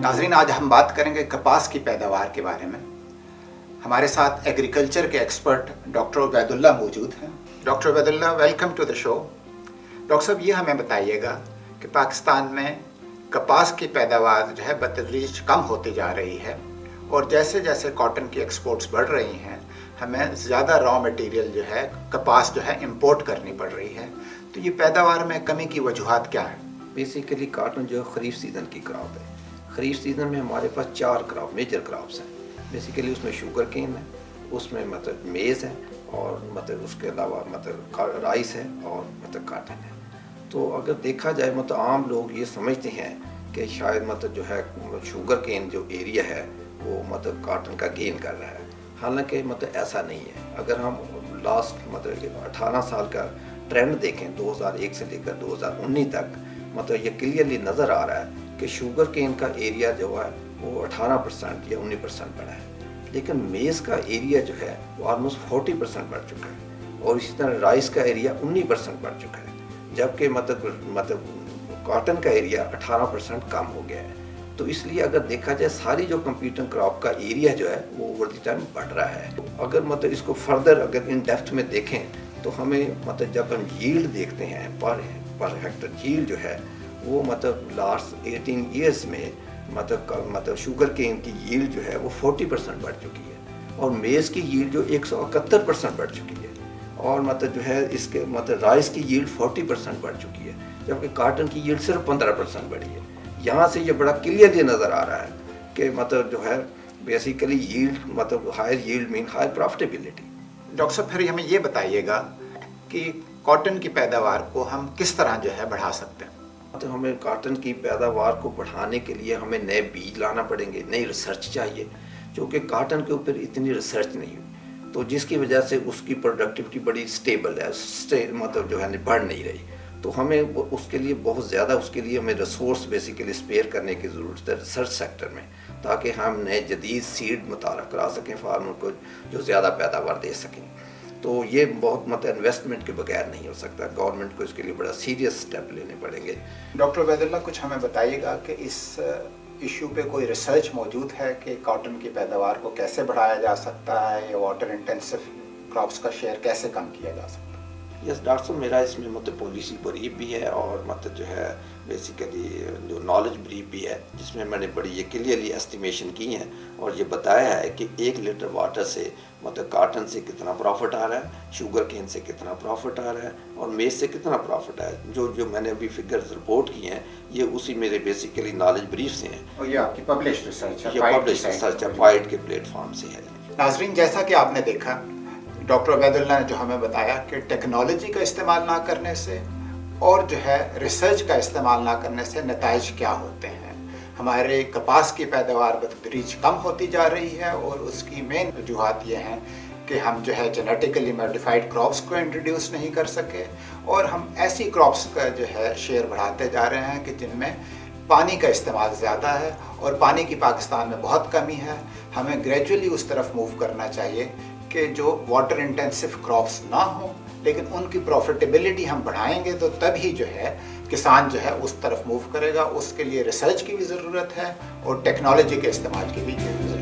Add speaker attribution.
Speaker 1: नाज़रीन, आज हम बात करेंगे कपास की पैदावार के बारे में। हमारे साथ एग्रीकल्चर के एक्सपर्ट डॉक्टर अबेदुल्ला मौजूद हैं। Doctor Abidullah, welcome to the show. Doctor साहब, ये हमें बताइएगा कि पाकिस्तान में कपास की पैदावार जो है बतदरीज कम होती जा रही है और जैसे जैसे कॉटन की एक्सपोर्ट्स बढ़ रही हैं हमें ज़्यादा रॉ मटेरियल जो है कपास जो है इंपोर्ट करनी पड़ रही है, तो ये पैदावार में कमी की वजूहात क्या है?
Speaker 2: बेसिकली कॉटन जो है ख़रीफ सीज़न की क्रॉप है। ख़रीफ सीज़न में हमारे पास 4 क्रॉप मेजर क्रॉप्स हैं। बेसिकली उसमें शुगर केन है, उसमें मतलब मेज़ है और मतलब उसके अलावा मतलब राइस है और मतलब कॉटन है। तो अगर देखा जाए मतलब आम लोग ये समझते हैं कि शायद मतलब जो है शुगर केन जो एरिया है वो मतलब कॉटन का गेन कर रहा है, हालांकि मतलब ऐसा नहीं है। अगर हम लास्ट मतलब 18 साल का ट्रेंड देखें 2001 से लेकर 2019 तक, मतलब ये क्लियरली नज़र आ रहा है कि शुगर केन का एरिया जो है वो 18% या 19% बढ़ा है, लेकिन मेज़ का एरिया जो है वो ऑलमोस्ट 40% बढ़ चुका है और इसी तरह राइस का एरिया 19% बढ़ चुका है, जबकि मतलब कॉटन का एरिया 18% कम हो गया है। तो इसलिए अगर देखा जाए सारी जो कंप्यूटिंग क्रॉप का एरिया जो है वो ओवर द टाइम बढ़ रहा है। तो अगर मतलब इसको फर्दर अगर इन डेप्थ में देखें तो हमें मतलब जब हम यील्ड देखते हैं पर हेक्टर यील्ड जो है वो मतलब लास्ट 18 ईयर्स में मतलब शुगर केन की यील्ड जो है वो 40% बढ़ चुकी है और मेज़ की यील्ड जो 171% बढ़ चुकी है और मतलब जो है इसके मतलब राइस की यील्ड 40% बढ़ चुकी है, जबकि कॉटन की यील्ड सिर्फ 15% बढ़ी है। यहाँ से ये बड़ा क्लियरली नज़र आ रहा है कि मतलब जो है बेसिकली यील्ड मतलब higher yield mean higher profitability.
Speaker 1: Doctor साहब, फिर हमें ये बताइएगा कि कॉटन की पैदावार को हम किस तरह जो है बढ़ा सकते हैं?
Speaker 2: तो हमें कॉटन की पैदावार को बढ़ाने के लिए हमें नए बीज लाना पड़ेंगे, नई रिसर्च चाहिए, क्योंकि कॉटन के ऊपर इतनी रिसर्च नहीं हुई, तो जिसकी वजह से उसकी प्रोडक्टिविटी बड़ी स्टेबल है, मतलब जो है बढ़ नहीं रही। तो हमें उसके लिए बहुत ज़्यादा उसके लिए हमें रिसोर्स बेसिकली स्पेयर करने की ज़रूरत है रिसर्च सेक्टर में, ताकि हम नए जदीद सीड मुतारफ़ करा सकें फार्मर को जो ज़्यादा पैदावार दे सकें। तो ये बहुत मतलब इन्वेस्टमेंट के बगैर नहीं हो सकता, गवर्नमेंट को इसके लिए बड़ा सीरियस स्टेप लेने पड़ेंगे।
Speaker 1: डॉक्टर अबेदुल्ला, कुछ हमें बताइएगा कि इस इशू पे कोई रिसर्च मौजूद है कि कॉटन की पैदावार को कैसे बढ़ाया जा सकता है या वाटर इंटेंसिव क्रॉप्स का शेयर कैसे कम किया जा सकता है?
Speaker 2: यस डॉक्टर साहब, मेरा इसमें मतलब पॉलिसी ब्रीफ भी है और मतलब जो है बेसिकली जो नॉलेज ब्रीफ भी है, जिसमें मैंने बड़ी ये क्लियरली एस्टिमेशन की है और ये बताया है कि 1 लीटर वाटर से मतलब कॉटन से कितना प्रॉफिट आ रहा है, शुगर केन से कितना प्रॉफिट आ रहा है और मेज़ से कितना प्रॉफिट है। जो मैंने अभी फिगर्स रिपोर्ट की हैं ये उसी मेरे बेसिकली नॉलेज ब्रीफ से हैं
Speaker 1: और ये आपकी पब्लिश रिसर्च है,
Speaker 2: ये पब्लिश रिसर्च है, पाइड के प्लेटफॉर्म से है।
Speaker 1: नाज़रीन, जैसा कि आपने देखा डॉक्टर अबेदुल्ला ने जो हमें बताया कि टेक्नोलॉजी का इस्तेमाल ना करने से और जो है रिसर्च का इस्तेमाल ना करने से नताइज क्या होते हैं। हमारे कपास की पैदावार बतदरीज कम होती जा रही है और उसकी मेन वजूहात ये हैं कि हम जो है जेनेटिकली मॉडिफाइड क्रॉप्स को इंट्रोड्यूस नहीं कर सके और हम ऐसी क्रॉप्स का जो है शेयर बढ़ाते जा रहे हैं कि जिनमें पानी का इस्तेमाल ज़्यादा है और पानी की पाकिस्तान में बहुत कमी है। हमें ग्रेजुअली उस तरफ मूव करना चाहिए कि जो वाटर इंटेंसिव क्रॉप्स ना हो, लेकिन उनकी प्रॉफिटेबिलिटी हम बढ़ाएंगे तो तभी जो है किसान जो है उस तरफ मूव करेगा। उसके लिए रिसर्च की भी ज़रूरत है और टेक्नोलॉजी के इस्तेमाल की भी ज़रूरत है।